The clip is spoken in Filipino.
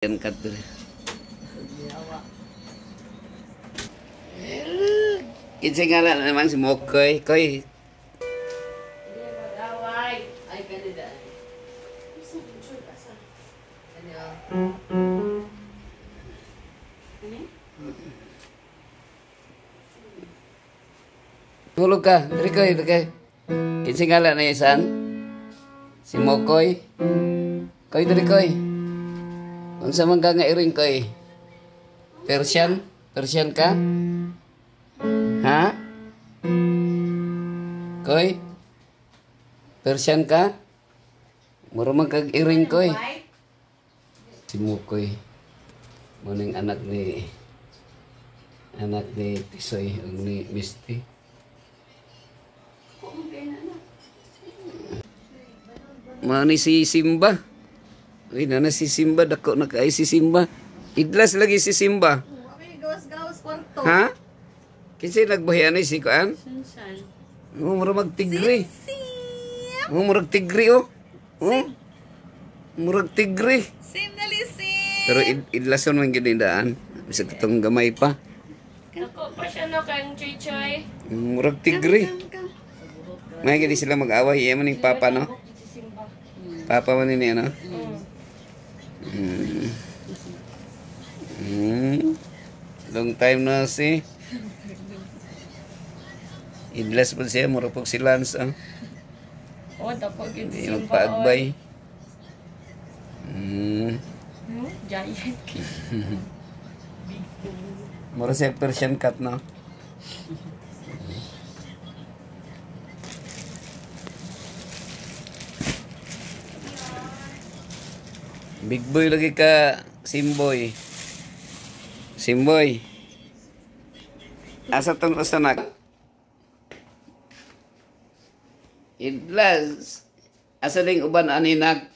Yan kat diri. Kinsa ngala naman si Mokoy, Koy. Ay kanida. Tulog ka, diri Koy, diri Koy. Kinsa ngala na isan? Si Mokoy. Koy diri Koy. Unsa man ka nga iring Koy? Persian? Persian ka? Ha? Koy? Persian ka? Mura man kag iring Koy. Si Mokoy. Muning anak ni Tisoy ug ni Misty. Mani si Simba. Uy, nana si Simba, dako na kaay si Simba. Idlas lagi si Simba. Gawas-gawas kwarto. Ha? Kinsa nagbahian ni si Kuan? Sunsan. Oh, mura magtigri. Oh, murag tigri oh. Oh. Murag tigri. Sim dali sim. Pero idlason man gid daan. Bisa katong gamay pa. Ako pa siya no kang choy-choy. Murag tigri. May gid sila mag-away, iya man ning papa no. Papa man ni ano? Long time na si. Idlas po siya, mura po si Lance. Oh, dako gid si Yung Simba. paagbay. Giant. Mura siya Persian cat, no? Big boy lagi ka, Simboy. Simboy. Asa tong usanak? Idlas. Asa ding uban ani nak?